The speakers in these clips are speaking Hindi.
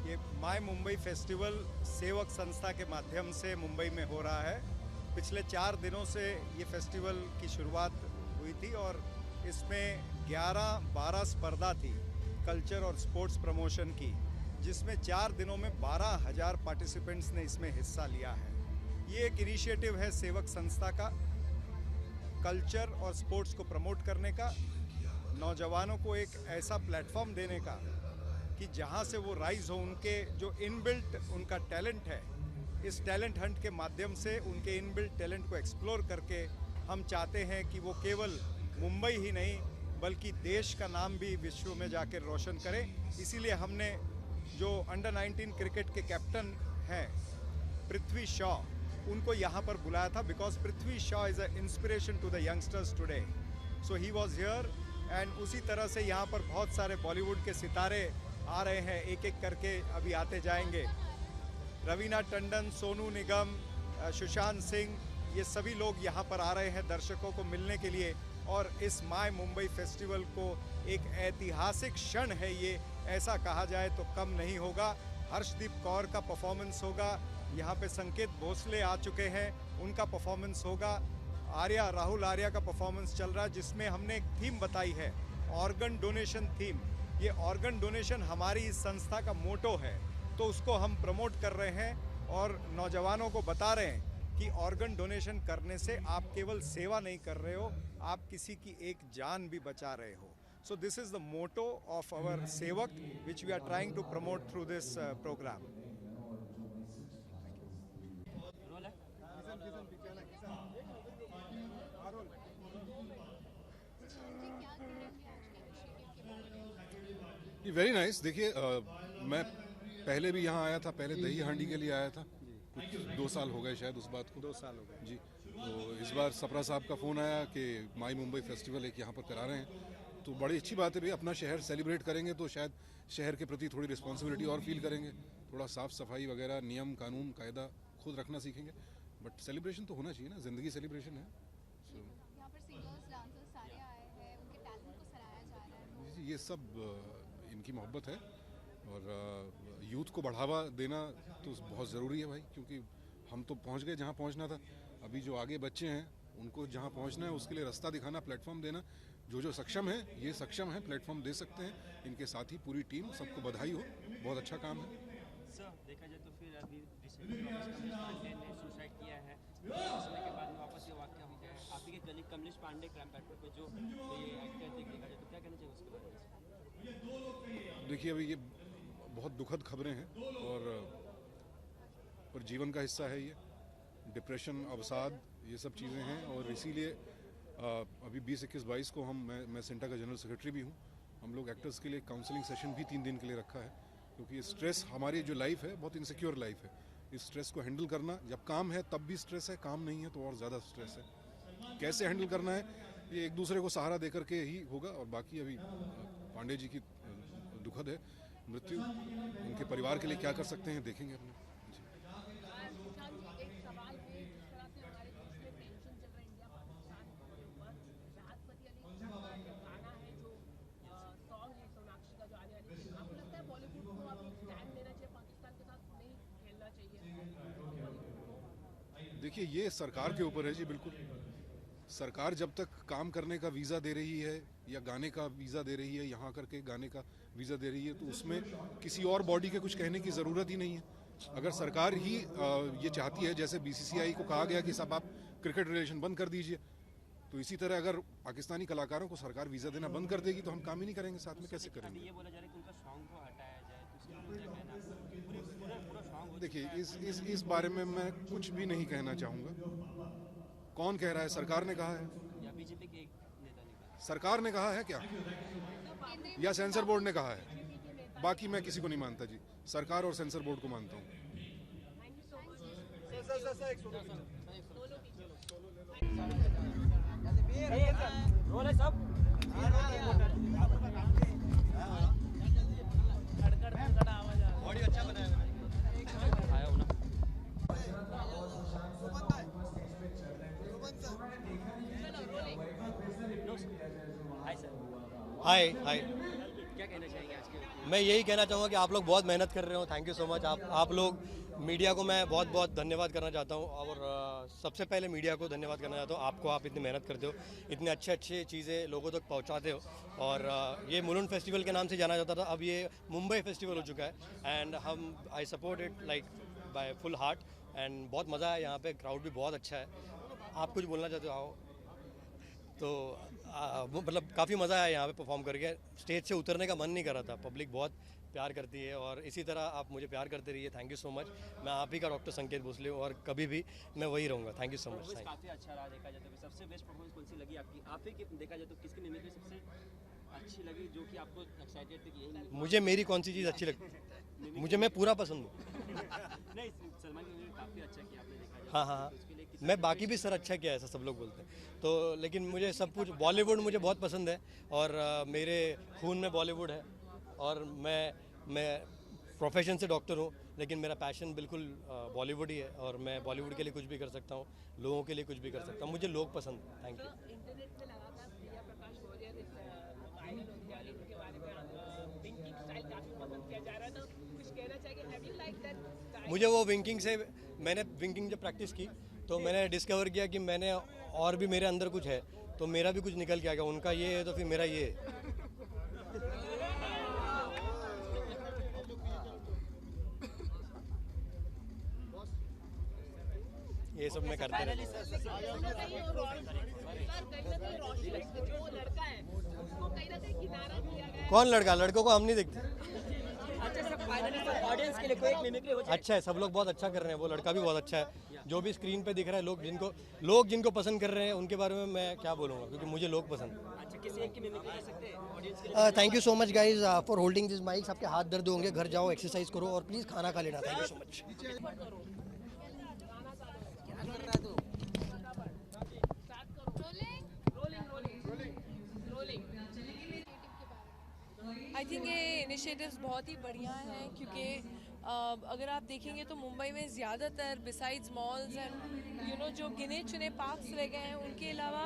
ये माय मुंबई फेस्टिवल सेवक संस्था के माध्यम से मुंबई में हो रहा है। पिछले 4 दिनों से ये फेस्टिवल की शुरुआत हुई थी और इसमें 11-12 स्पर्धा थी कल्चर और स्पोर्ट्स प्रमोशन की, जिसमें 4 दिनों में 12,000 पार्टिसिपेंट्स ने इसमें हिस्सा लिया है। ये एक इनिशिएटिव है सेवक संस्था का, कल्चर और स्पोर्ट्स को प्रमोट करने का, नौजवानों को एक ऐसा प्लेटफॉर्म देने का कि जहां से वो राइज हो, उनके जो इनबिल्ट उनका टैलेंट है, इस टैलेंट हंट के माध्यम से उनके इनबिल्ट टैलेंट को एक्सप्लोर करके हम चाहते हैं कि वो केवल मुंबई ही नहीं बल्कि देश का नाम भी विश्व में जाकर रोशन करें। इसीलिए हमने जो अंडर 19 क्रिकेट के कैप्टन हैं पृथ्वी शॉ, उनको यहाँ पर बुलाया था because Prithvi Shaw is a inspiration to the youngsters today, so he was here. And उसी तरह से यहाँ पर बहुत सारे बॉलीवुड के सितारे आ रहे हैं, एक एक करके अभी आते जाएंगे। रवीना टंडन, सोनू निगम, सुशांत सिंह, ये सभी लोग यहाँ पर आ रहे हैं दर्शकों को मिलने के लिए। और इस माय मुंबई फेस्टिवल को एक ऐतिहासिक क्षण है ये, ऐसा कहा जाए तो कम नहीं होगा। हर्षदीप कौर का परफॉर्मेंस होगा, यहाँ पे संकेत भोसले आ चुके हैं, उनका परफॉर्मेंस होगा। राहुल आर्या का परफॉर्मेंस चल रहा है, जिसमें हमने एक थीम बताई है, ऑर्गन डोनेशन थीम। ये ऑर्गन डोनेशन हमारी इस संस्था का मोटो है, तो उसको हम प्रमोट कर रहे हैं और नौजवानों को बता रहे हैं कि ऑर्गन डोनेशन करने से आप केवल सेवा नहीं कर रहे हो, आप किसी की एक जान भी बचा रहे हो। So this is the motto of our सेवक which we are trying to promote through this program. Very nice. देखिए मैं पहले भी यहाँ आया था, पहले दही हांडी के लिए आया था, कुछ 2 साल हो गए शायद उस बात को। 2 साल हो गए जी। तो इस बार सपरा साहब का फ़ोन आया कि माई मुंबई फेस्टिवल एक यहाँ पर करा रहे हैं, तो बड़ी अच्छी बात है भाई। अपना शहर सेलिब्रेट करेंगे तो शायद शहर के प्रति थोड़ी रिस्पॉन्सिबिलिटी और फील करेंगे, थोड़ा साफ़ सफाई वगैरह, नियम कानून कायदा खुद रखना सीखेंगे। बट सेलिब्रेशन तो होना चाहिए ना, ज़िंदगी सेलिब्रेशन है। यहाँ पर सिंगर्स, डांसर्स सारे आए हैं, उनके टैलेंट को सराहा जा रहा है। ये सब इनकी मोहब्बत है और यूथ को बढ़ावा देना तो बहुत ज़रूरी है भाई, क्योंकि हम तो पहुंच गए जहां पहुंचना था। अभी जो आगे बच्चे हैं उनको जहां पहुंचना है उसके लिए रास्ता दिखाना, प्लेटफॉर्म देना। जो सक्षम है, ये सक्षम है, प्लेटफॉर्म दे सकते हैं। इनके साथ ही पूरी टीम, सबको बधाई हो, बहुत अच्छा काम है। सर देखा जाए तो फिर अभी रिसेंटली कमलेश पांडे ने सुसाइड किया है, समय के बाद में वापस ये वाक़या हो गया है। आप ही के कलीग कमलेश पांडे क्रैम बैटर पे जो ये एक्टर देखा जाए तो क्या कहना चाहिए उसके बारे में? देखिए अभी ये बहुत दुखद खबरें हैं और जीवन का हिस्सा है ये। डिप्रेशन, अवसाद, ये सब चीज़ें हैं और इसीलिए अभी 20, 21, 22 को मैं सेंटा का जनरल सेक्रेटरी भी हूँ। हम लोग एक्टर्स के लिए काउंसलिंग सेशन भी 3 दिन के लिए रखा है, क्योंकि स्ट्रेस, हमारी जो लाइफ है बहुत इनसिक्योर लाइफ है। इस स्ट्रेस को हैंडल करना, जब काम है तब भी स्ट्रेस है, काम नहीं है तो और ज़्यादा स्ट्रेस है। कैसे हैंडल करना है, ये एक दूसरे को सहारा दे करके ही होगा। और बाकी अभी पांडे जी की दुखद है मृत्यु, उनके परिवार के लिए क्या कर सकते हैं देखेंगे अपने। एक सवाल है, जिस तरह से हमारे देश में टेंशन चल रहा है इंडिया पाकिस्तान के ऊपर, राहत फतेह अली खान का जो गाना है, जो सॉन्ग है सोनाक्षी का जो आने वाली है, आपको लगता है बॉलीवुड को अब स्टैंड लेना चाहिए, पाकिस्तान के साथ नहीं खेलना चाहिए? देखिए ये सरकार के ऊपर है जी, बिल्कुल। सरकार जब तक काम करने का वीज़ा दे रही है या गाने का वीज़ा दे रही है, यहाँ करके गाने का वीज़ा दे रही है, तो उसमें किसी और बॉडी के कुछ कहने की ज़रूरत ही नहीं है। अगर सरकार ही ये चाहती है, जैसे बीसीसीआई को कहा गया कि सब आप क्रिकेट रिलेशन बंद कर दीजिए, तो इसी तरह अगर पाकिस्तानी कलाकारों को सरकार वीज़ा देना बंद कर देगी तो हम काम ही नहीं करेंगे, साथ में कैसे करेंगे? ये बोला जा रहा है कि उनका सॉन्ग को हटाया जाए, तो इसके बारे में क्या कहना है? पूरा सॉन्ग हो देखिए इस बारे में मैं कुछ भी नहीं कहना चाहूँगा। कौन कह रहा है? सरकार ने कहा है या बीजेपी के एक नेता ने कहा? सरकार ने कहा है क्या, या सेंसर बोर्ड ने कहा है? बाकी मैं किसी को नहीं मानता जी, सरकार और सेंसर बोर्ड को मानता हूँ। रोल है सब बॉडी अच्छा बनाया आया हूँ ना। Hi sir. Hi hi. क्या कहना चाहेंगे आज के? मैं यही कहना चाहूँगा कि आप लोग बहुत मेहनत कर रहे हो, थैंक यू सो मच। आप लोग मीडिया को मैं बहुत बहुत धन्यवाद करना चाहता हूँ, और सबसे पहले मीडिया को धन्यवाद करना चाहता हूँ। आपको, आप इतनी मेहनत करते हो, इतनी अच्छी चीज़ें लोगों तक पहुँचाते हो, और ये मुलुंड फेस्टिवल के नाम से जाना जाता था, अब ये मुंबई फेस्टिवल हो चुका है, and I support it like by full heart, and बहुत मज़ा है यहाँ पे, क्राउड भी बहुत अच्छा है। आप कुछ बोलना चाहते हो? आओ। तो मतलब काफ़ी मज़ा आया यहाँ पे परफॉर्म करके, स्टेज से उतरने का मन नहीं कर रहा था, पब्लिक बहुत प्यार करती है, और इसी तरह आप मुझे प्यार करते रहिए। Thank you so much. मैं आप ही का डॉक्टर संकेत भोसले हूँ, और कभी भी मैं वही रहूँगा। Thank you so much. काफ़ी अच्छा रहा देखा जाए तो। सबसे बेस्ट परफॉर्मेंस कौन सी लगी आपकी? आप ही की देखा जाए तो किसकी मिमिक्री सबसे अच्छी लगी, जो कि आपको एक्साइटेड थी कि यही? मुझे मेरी कौन सी चीज़ अच्छी लगती? मुझे, मैं पूरा पसंद हूँ। नहीं, सलमान की मिमिक्री काफ़ी अच्छा किया आपने देखा जाए। हाँ, मैं बाकी भी सर अच्छा किया, ऐसा सब लोग बोलते हैं तो, लेकिन मुझे सब कुछ बॉलीवुड मुझे बहुत पसंद है, और मेरे खून में बॉलीवुड है, और मैं प्रोफेशन से डॉक्टर हूँ, लेकिन मेरा पैशन बिल्कुल बॉलीवुड ही है, और मैं बॉलीवुड के लिए कुछ भी कर सकता हूँ, लोगों के लिए कुछ भी कर सकता हूँ। मुझे लोग पसंद हैं। Thank you. इंटरनेट पे लगातार प्रिया प्रकाश मौर्य वायरल होती जा रही है, उनके बारे में विंकिंग स्टाइल काफी पसंद किया जा रहा है, तो कुछ कहना चाहिए? Have you like that style? मुझे वो विंकिंग से, मैंने विंकिंग जब प्रैक्टिस की तो मैंने डिस्कवर किया कि मैंने और भी मेरे अंदर कुछ है, तो मेरा भी कुछ निकल के आ गया। उनका ये है तो फिर मेरा ये है। ये सब मैं करते रहता हूँ। कहीं ना कहीं रोशनी जो लड़का है उसको कहीं ना कहीं किनारा किया गया है। कौन लड़का? लड़कों को हम नहीं देखते। अच्छा सर, फाइनली ऑडियंस के लिए कोई एक मिमिक्री हो जाए। अच्छा है, सब लोग बहुत अच्छा कर रहे हैं, वो लड़का भी बहुत अच्छा है। जो भी स्क्रीन पे दिख रहा है, लोग जिनको पसंद कर रहे हैं, उनके बारे में मैं क्या बोलूँगा, क्योंकि मुझे लोग पसंद हैं। अच्छा, किसी एक की मिमिक्री कर सकते हैं ऑडियंस के लिए? Thank you so much guys for holding this mics. आपके हाथ दर्द होंगे, घर जाओ, एक्सरसाइज करो, और प्लीज़ खाना खा लेना। Thank you so much. I think ये इनिशिएटिव्स बहुत ही बढ़िया हैं, क्योंकि अगर आप देखेंगे तो मुंबई में ज़्यादातर बिसाइड्स मॉल्स एंड जो गिने चुने पार्क्स रह गए हैं, उनके अलावा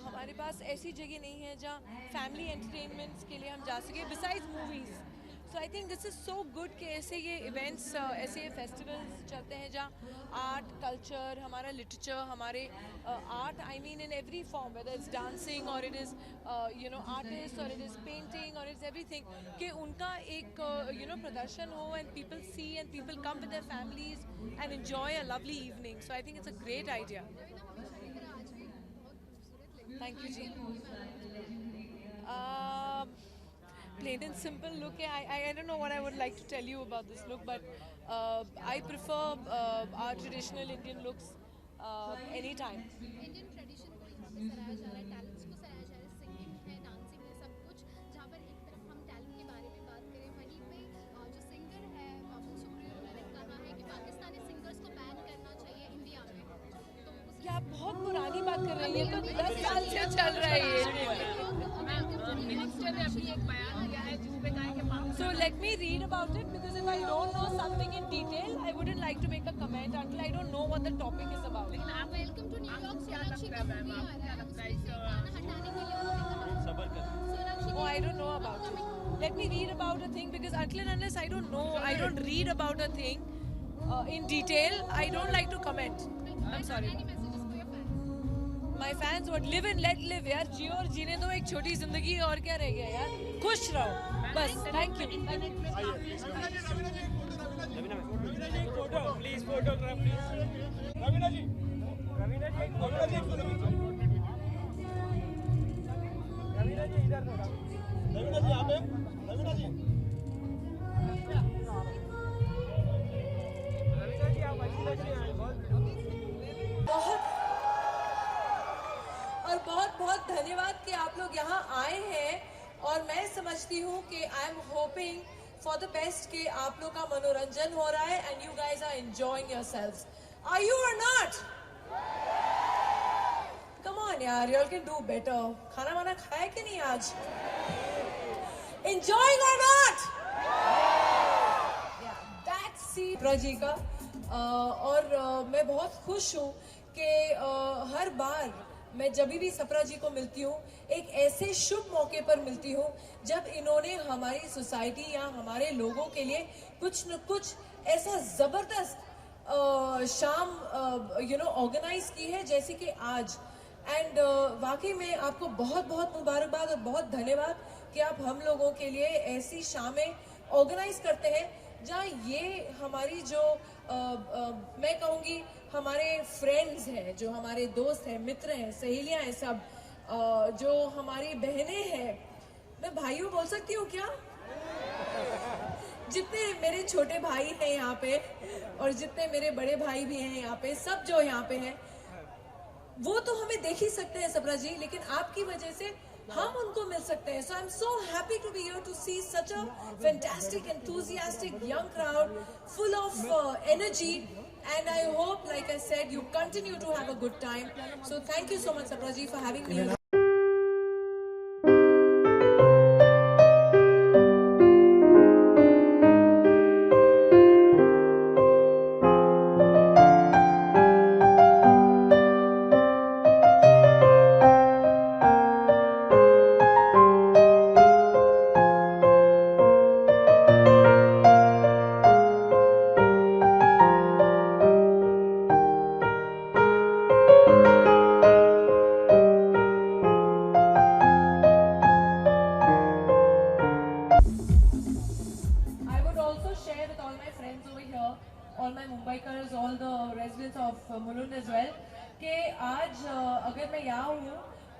हमारे पास ऐसी जगह नहीं है जहाँ फैमिली एंटरटेनमेंट्स के लिए हम जा सकें besides movies. So I think this is so good कि ऐसे ये इवेंट्स, ऐसे ये फेस्टिवल्स चलते हैं जहाँ आर्ट, कल्चर, हमारा लिटरेचर, हमारे art, I mean in every form, whether it's dancing और इट इज़ आर्टिस्ट और इट इज़ पेंटिंग और इट्स एवरीथिंग, कि उनका एक प्रदर्शन हो, and people see and people come with their families and enjoy a lovely evening. So I think it's a great idea. Thank you जी। Plain and simple look. I don't know what I would like to tell you about this look, but I prefer our traditional Indian looks anytime. Indian tradition को यहाँ पे सराहा जा रहा है, टैलेंट्स को सराहा जा रहा है, सिंगिंग है, डांसिंग है, सब कुछ। जहाँ पर एक तरफ हम टैलेंट के बारे में बात करें, वहीं पे जो सिंगर है बाबू सूर्य, उन्होंने कहा है कि पाकिस्तानी सिंगर्स को बैन करना चाहिए इंडिया में। तो उस ये आप बहुत पुरानी बात कर रही हैं, तो 10 साल से चल रहा है ये। मिनिस्टर ने अभी एक बयान दिया है जिसमें कहा है कि So let me read about it, because if I don't know something in detail, I wouldn't like to make a comment until I don't know what the topic is about. Welcome to New York, Sonakshi का मूवी आ रहा है, उसमें से गाना हटाने के लिए उन्होंने कहा। Sonakshi Oh, I don't know about it. Let me read about a thing, because until and unless I don't know, I don't read about a thing in detail, I don't like to comment. I'm sorry. any messages for your fans? My fans would live and let live यार, जियो और जीने दो एक छोटी जिंदगी, और क्या रह गया यार, खुश रहो बस। Thank you. बहुत बहुत धन्यवाद कि आप लोग यहाँ आए हैं, और मैं समझती हूँ कि I am hoping for the best कि आप लोग का मनोरंजन हो रहा है and you guys are enjoying yourselves. Are you और नॉट? कम ऑन यार, यू कैन डू बेटर। खाना वाना खाया कि नहीं आज? एंजॉयिंग और नॉट? दैट्स जी का। और मैं बहुत खुश हूँ कि हर बार मैं जब भी सपरा जी को मिलती हूँ एक ऐसे शुभ मौके पर मिलती हूँ जब इन्होंने हमारी सोसाइटी या हमारे लोगों के लिए कुछ न कुछ ऐसा जबरदस्त शाम ऑर्गेनाइज की है जैसे कि आज। एंड वाकई में आपको बहुत बहुत मुबारकबाद और बहुत धन्यवाद कि आप हम लोगों के लिए ऐसी शामें ऑर्गेनाइज करते हैं जहाँ ये हमारी जो मैं कहूँगी हमारे फ्रेंड्स हैं, जो हमारे दोस्त हैं, मित्र हैं, सहेलियां हैं, सब जो हमारी बहनें हैं, मैं भाइयों बोल सकती हूँ क्या? जितने मेरे छोटे भाई हैं यहाँ पे और जितने मेरे बड़े भाई भी हैं यहाँ पे, सब जो यहाँ पे हैं वो तो हमें देख ही सकते हैं सपरा जी, लेकिन आपकी वजह से हम उनको मिल सकते हैं. So I'm so happy to be here to see such a fantastic, enthusiastic young crowd full of energy, and I hope, like I said, you continue to have a good time. So thank you so much, Sapraji, for having me here. All my Mumbaikars, all the residents of Mulund as well, कि आज अगर मैं यहाँ हूँ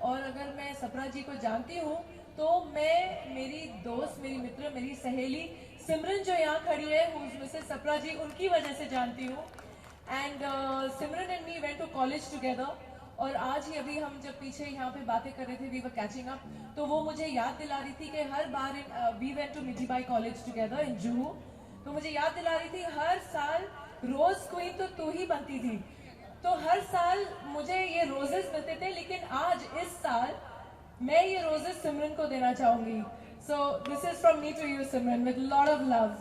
और अगर मैं सपरा जी को जानती हूँ तो मैं मेरी दोस्त, मेरी मित्र, मेरी सहेली सिमरन जो यहाँ खड़ी है, मिसेस सपरा जी, उनकी वजह से जानती हूँ. And Simran and me went to college together. और आज ही अभी हम जब पीछे यहाँ पे बातें कर रहे थे, वी वर कैचिंग अप, तो वो मुझे याद दिला रही थी कि हर बार we went to Mithibai college together in Juhu. तो मुझे याद दिला रही थी हर साल रोज क्वीन तो तू ही बनती थी. तो हर साल मुझे ये रोजेस मिलते थे, लेकिन आज इस साल मैं ये रोजेस सिमरन को देना चाहूंगी. So this is from me to you Simran, with lot of love.